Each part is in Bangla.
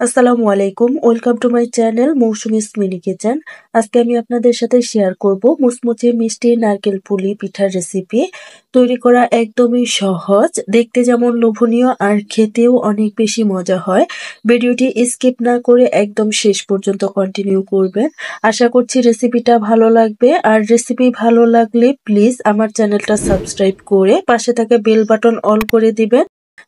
আসসালামু আলাইকুম। Welcome to my channel Moushumi's mini kitchen. আজকে আমি আপনাদের সাথে শেয়ার করব মুচমুচে মিষ্টি নারকেল পুলি পিঠার রেসিপি। তৈরি করা একদমই সহজ, দেখতে যেমন লোভনীয় আর খেতেও অনেক বেশি মজা হয়। ভিডিওটি স্কিপ না করে একদম শেষ পর্যন্ত কন্টিনিউ করবেন। আশা করছি রেসিপিটা ভালো লাগবে, আর রেসিপি ভালো লাগলে প্লিজ আমার চ্যানেলটা সাবস্ক্রাইব করে পাশে থাকা বেল বাটন অল করে দিবেন,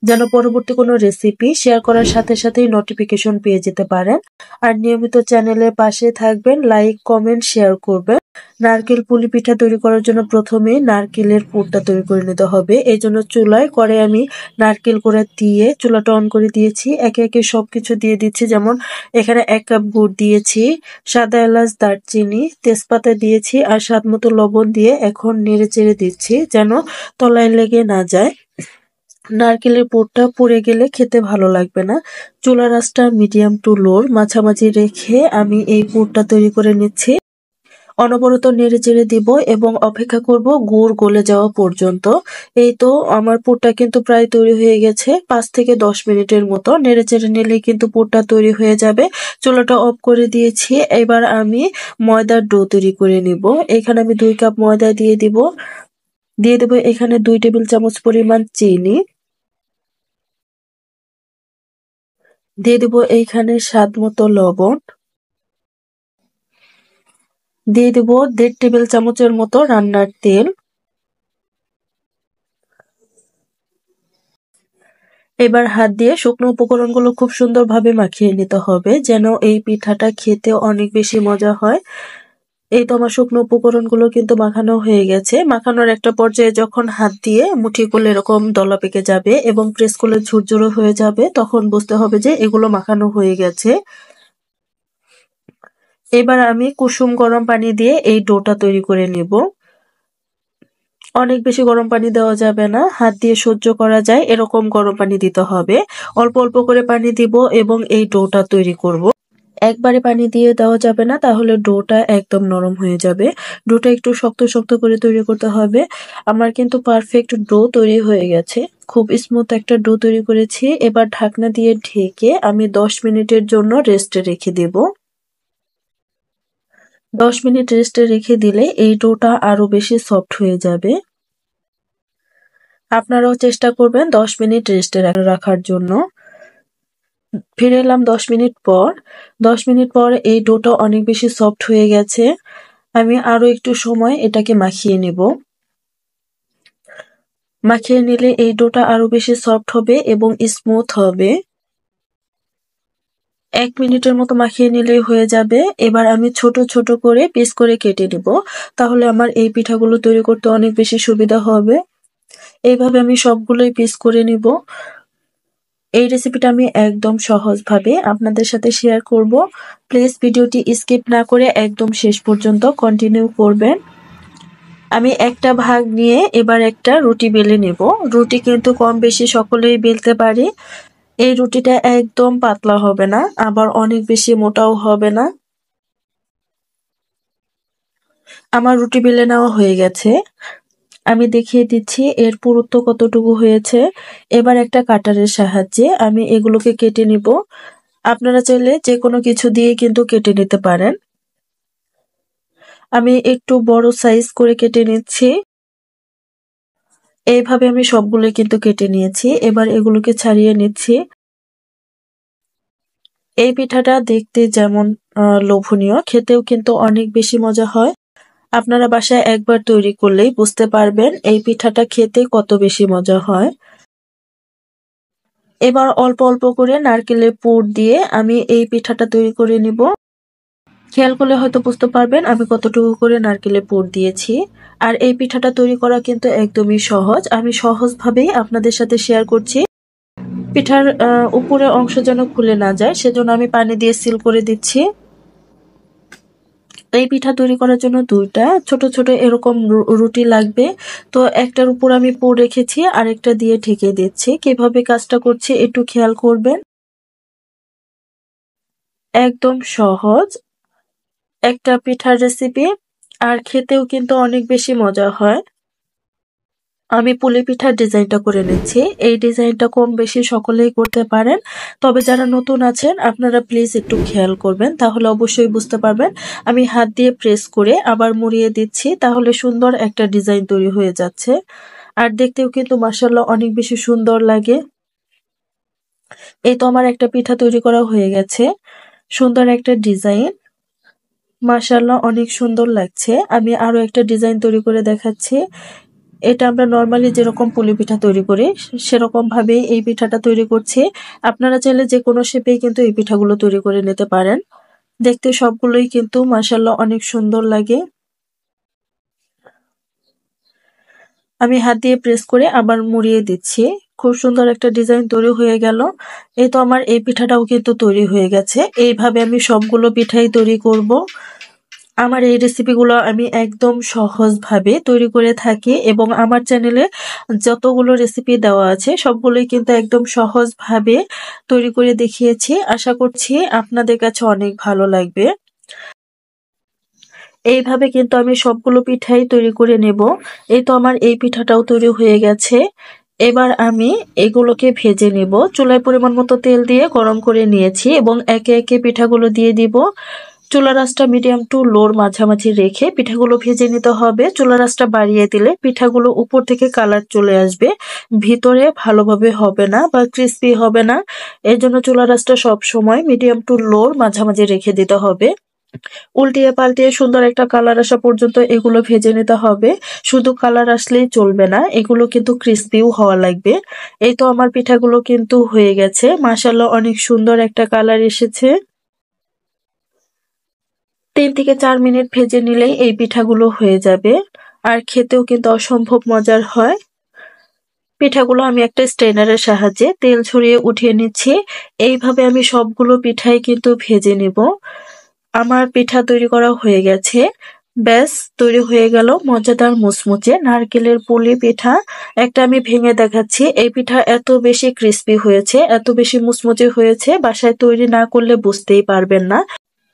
যেন পরবর্তী কোনো রেসিপি শেয়ার করার সাথে সাথেই নোটিফিকেশন পেয়ে যেতে পারেন। আর নিয়মিত চ্যানেলের পাশে থাকবেন, লাইক কমেন্ট শেয়ার করবেন। নারকেল পুলি পিঠা তৈরি করার জন্য প্রথমে নারকেলের পুরটা তৈরি করে নিতে হবে। এই জন্য চুলায় করে আমি নারকেল কোড়া দিয়ে চুলাটা অন করে দিয়েছি। একে একে সবকিছু দিয়ে দিচ্ছি, যেমন এখানে 1 কাপ গুড় দিয়েছি, সাদা এলাচ, দারচিনি, তেজপাতা দিয়েছি আর স্বাদ মতো লবণ দিয়ে এখন নেড়ে চেড়ে দিচ্ছি, যেন তলায় লেগে না যায়। নারকেলের পুরটা পুড়ে গেলে খেতে ভালো লাগবে না। চুলার আঁচটা মিডিয়াম টু লোর মাঝামাঝি রেখে আমি এই পুরটা তৈরি করে নিচ্ছি। অনবরত নেড়ে চেড়ে দিব এবং অপেক্ষা করব গুড় গলে যাওয়া পর্যন্ত। এই তো আমার পুরটা কিন্তু প্রায় তৈরি হয়ে গেছে। 5 থেকে 10 মিনিটের মতো নেড়ে চেড়ে নিলেই কিন্তু পুরটা তৈরি হয়ে যাবে। চুলাটা অফ করে দিয়েছি। এবার আমি ময়দার ডো তৈরি করে নিব। এখানে আমি 2 কাপ ময়দা দিয়ে দেব এখানে 2 টেবিল চামচ পরিমাণ চিনি। দিয়ে দেব এইখানে স্বাদ মতো লবণ। দিয়ে দেব 1.5 টেবিল চামচের মতো রান্নার তেল। এবার হাত দিয়ে শুকনো উপকরণগুলো খুব সুন্দরভাবে মাখিয়ে নিতে হবে, যেন এই পিঠাটা খেতে অনেক বেশি মজা হয়। এই তো আমার শুকনো উপকরণগুলো কিন্তু মাখানো হয়ে গেছে। মাখানোর একটা পর্যায়ে যখন হাত দিয়ে মুঠি করলে এরকম দলা পেকে যাবে এবং প্রেস করলে ঝুরঝুরো হয়ে যাবে, তখন বুঝতে হবে যে এগুলো মাখানো হয়ে গেছে। এবার আমি কুসুম গরম পানি দিয়ে এই ডোটা তৈরি করে নেব। অনেক বেশি গরম পানি দেওয়া যাবে না, হাত দিয়ে সহ্য করা যায় এরকম গরম পানি দিতে হবে। অল্প অল্প করে পানি দিব এবং এই ডোটা তৈরি করব। একবারে পানি দিয়ে দেওয়া যাবে না, তাহলে ডোটা একদম নরম হয়ে যাবে। ডোটা একটু শক্ত শক্ত করে তৈরি করতে হবে। আমার কিন্তু পারফেক্ট ডো তৈরি হয়ে গেছে। খুব স্মুথ একটা ডো তৈরি করেছি। এবার ঢাকনা দিয়ে ঢেকে আমি 10 মিনিটের জন্য রেস্টে রেখে দেব। 10 মিনিট রেস্টে রেখে দিলে এই ডোটা আরো বেশি সফট হয়ে যাবে। আপনারাও চেষ্টা করবেন 10 মিনিট রেস্টে রাখার জন্য। ফিরে এলাম 10 মিনিট পর। 10 মিনিট পর এই ডোটা অনেক বেশি সফট হয়ে গেছে। আমি আরো একটু সময় এটাকে মাখিয়ে নেব। মাখিয়ে নিলে এই ডোটা আরো বেশি সফট হবে এবং স্মুথ হবে। 1 মিনিটের মতো মাখিয়ে নিলেই হয়ে যাবে। এবার আমি ছোট ছোট করে পিস করে কেটে নিব। তাহলে আমার এই পিঠাগুলো তৈরি করতে অনেক বেশি সুবিধা হবে। এইভাবে আমি সবগুলোই পিস করে নিব। এই রেসিপিটা আমি একদম সহজভাবে আপনাদের সাথে শেয়ার করব। প্লিজ ভিডিওটি স্কিপ না করে একদম শেষ পর্যন্ত কন্টিনিউ করবেন। আমি একটা ভাগ নিয়ে এবার একটা রুটি বেলে নেব। রুটি কিন্তু কম বেশি সকলেই বেলতে পারে। এই রুটিটা একদম পাতলা হবে না, আবার অনেক বেশি মোটাও হবে না। আমার রুটি বেলে নেওয়া হয়ে গেছে। আমি দেখিয়ে দিচ্ছি এর পুরুত্ব কতটুকু হয়েছে। এবার একটা কাটারের সাহায্যে আমি এগুলোকে কেটে নিব। আপনারা চাইলে যে কোনো কিছু দিয়ে কিন্তু কেটে নিতে পারেন। আমি একটু বড় সাইজ করে কেটে নিচ্ছি। এইভাবে আমি সবগুলো কিন্তু কেটে নিয়েছি। এবার এগুলোকে ছাড়িয়ে নিচ্ছি। এই পিঠাটা দেখতে যেমন লোভনীয়, খেতেও কিন্তু অনেক বেশি মজা হয়। আপনারা বাসায় একবার তৈরি করলেই বুঝতে পারবেন এই পিঠাটা খেতে কত বেশি মজা হয়। এবার অল্প অল্প করে নারকেলের পুর দিয়ে আমি এই পিঠাটা তৈরি করে নিব। খেয়াল করলে হয়তো বুঝতে পারবেন আমি কতটুকু করে নারকেলের পুর দিয়েছি। আর এই পিঠাটা তৈরি করা কিন্তু একদমই সহজ। আমি সহজভাবেই আপনাদের সাথে শেয়ার করছি। পিঠার উপরের অংশ যেন খুলে না যায়, সেজন্য আমি পানি দিয়ে সিল করে দিচ্ছি। এই পিঠা তৈরি করার জন্য 2টা ছোট ছোট এরকম রুটি লাগবে। তো একটার উপর আমি পুর রেখেছি, আরেকটা দিয়ে ঢেকে দিচ্ছি। কিভাবে কাজটা করছি একটু খেয়াল করবেন। একদম সহজ একটা পিঠার রেসিপি, আর খেতেও কিন্তু অনেক বেশি মজা হয়। আমি পুলি পিঠার ডিজাইনটা করে নিচ্ছি। এই ডিজাইনটা কম বেশি সকলেই করতে পারেন, তবে যারা নতুন আছেন আপনারা প্লিজ একটু খেয়াল করবেন, তাহলে অবশ্যই বুঝতে পারবেন। আমি হাত দিয়ে প্রেস করে আবার মুড়িয়ে দিচ্ছি, তাহলে সুন্দর একটা ডিজাইন তৈরি হয়ে যাচ্ছে। আর দেখতেও কিন্তু মাশাআল্লাহ অনেক বেশি সুন্দর লাগে। এই তো আমার একটা পিঠা তৈরি করা হয়ে গেছে, সুন্দর একটা ডিজাইন, মাশাআল্লাহ অনেক সুন্দর লাগছে। আমি আরো একটা ডিজাইন তৈরি করে দেখাচ্ছি। এটা আমরা নরমালি যেরকম পুলি পিঠা তৈরি করি সেরকম ভাবেই এই পিঠাটা তৈরি করছি। আপনারা চাইলে যে কোনো শেপেই কিন্তু এই পিঠাগুলো তৈরি করে নিতে পারেন। দেখতে সবগুলোই কিন্তু মাশাআল্লাহ অনেক সুন্দর লাগে। আমি হাত দিয়ে প্রেস করে আবার মুড়িয়ে দিচ্ছি। খুব সুন্দর একটা ডিজাইন তৈরি হয়ে গেল। এই তো আমার এই পিঠাটাও কিন্তু তৈরি হয়ে গেছে। এইভাবে আমি সবগুলো পিঠাই তৈরি করব। আমার এই রেসিপিগুলো আমি একদম সহজভাবে তৈরি করে থাকি এবং আমার চ্যানেলে যতগুলো রেসিপি দেওয়া আছে সবগুলোই কিন্তু একদম সহজভাবে তৈরি করে দেখিয়েছি। আশা করছি আপনাদের কাছে অনেক ভালো লাগবে। এইভাবে কিন্তু আমি সবগুলো পিঠাই তৈরি করে নেব। এই তো আমার এই পিঠাটাও তৈরি হয়ে গেছে। এবার আমি এগুলোকে ভেজে নেব। চুলায় পরিমাণ মতো তেল দিয়ে গরম করে নিয়েছি এবং একে একে পিঠাগুলো দিয়ে দিব। চুলার আঁচটা মিডিয়াম টু লোর মাঝামাঝি রেখে পিঠাগুলো ভেজে নিতে হবে। চুলার আঁচটা বাড়িয়ে দিলে পিঠাগুলো উপর থেকে কালার চলে আসবে, ভিতরে ভালোভাবে হবে না বা ক্রিস্পি হবে না। এর জন্য চুলার আঁচটা সব সময় মিডিয়াম টু লোর মাঝামাঝি রেখে দিতে হবে। উল্টিয়ে পাল্টিয়ে সুন্দর একটা কালার আসা পর্যন্ত এগুলো ভেজে নিতে হবে। শুধু কালার আসলেই চলবে না, এগুলো কিন্তু ক্রিস্পিও হওয়া লাগবে। এই তো আমার পিঠাগুলো কিন্তু হয়ে গেছে, মাশাআল্লাহ অনেক সুন্দর একটা কালার এসেছে। 3 থেকে 4 মিনিট ভেজে নিলেই এই পিঠাগুলো হয়ে যাবে। আর খেতেও কিন্তু অসম্ভব মজার হয়। পিঠাগুলো আমি একটা স্ট্রেনারের সাহায্যে তেল ছড়িয়ে উঠিয়ে নিচ্ছি। এইভাবে আমি সবগুলো পিঠাই কিন্তু ভেজে নিব। আমার পিঠা তৈরি করা হয়ে গেছে। ব্যাস, তৈরি হয়ে গেল মজাদার মুচমুচে নারকেলের পুলি পিঠা। একটা আমি ভেঙে দেখাচ্ছি। এই পিঠা এত বেশি ক্রিস্পি হয়েছে, এত বেশি মুচমুচে হয়েছে, বাসায় তৈরি না করলে বুঝতেই পারবেন না।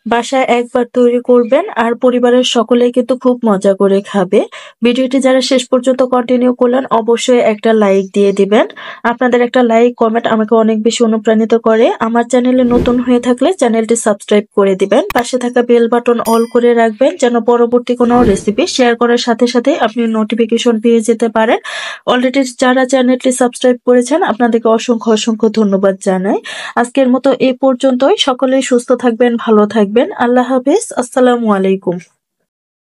বাসায় একবার তৈরি করবেন আর পরিবারের সকলেই কিন্তু খুব মজা করে খাবে। ভিডিওটি যারা শেষ পর্যন্ত কন্টিনিউ করলেন অবশ্যই একটা লাইক দিয়ে দিবেন। আপনাদের একটা লাইক কমেন্ট আমাকে অনেক বেশি অনুপ্রাণিত করে। আমার চ্যানেলে নতুন হয়ে থাকলে চ্যানেলটি সাবস্ক্রাইব করে দিবেন, পাশে থাকা বেল বাটন অল করে রাখবেন যেন পরবর্তী কোনো রেসিপি শেয়ার করার সাথে সাথে আপনি নোটিফিকেশন পেয়ে যেতে পারেন। অলরেডি যারা চ্যানেলটি সাবস্ক্রাইব করেছেন আপনাদেরকে অসংখ্য অসংখ্য ধন্যবাদ জানাই। আজকের মতো এই পর্যন্তই। সকলেই সুস্থ থাকবেন, ভালো থাকবেন। আল্লাহ হাফেজ। আসসালামু আলাইকুম।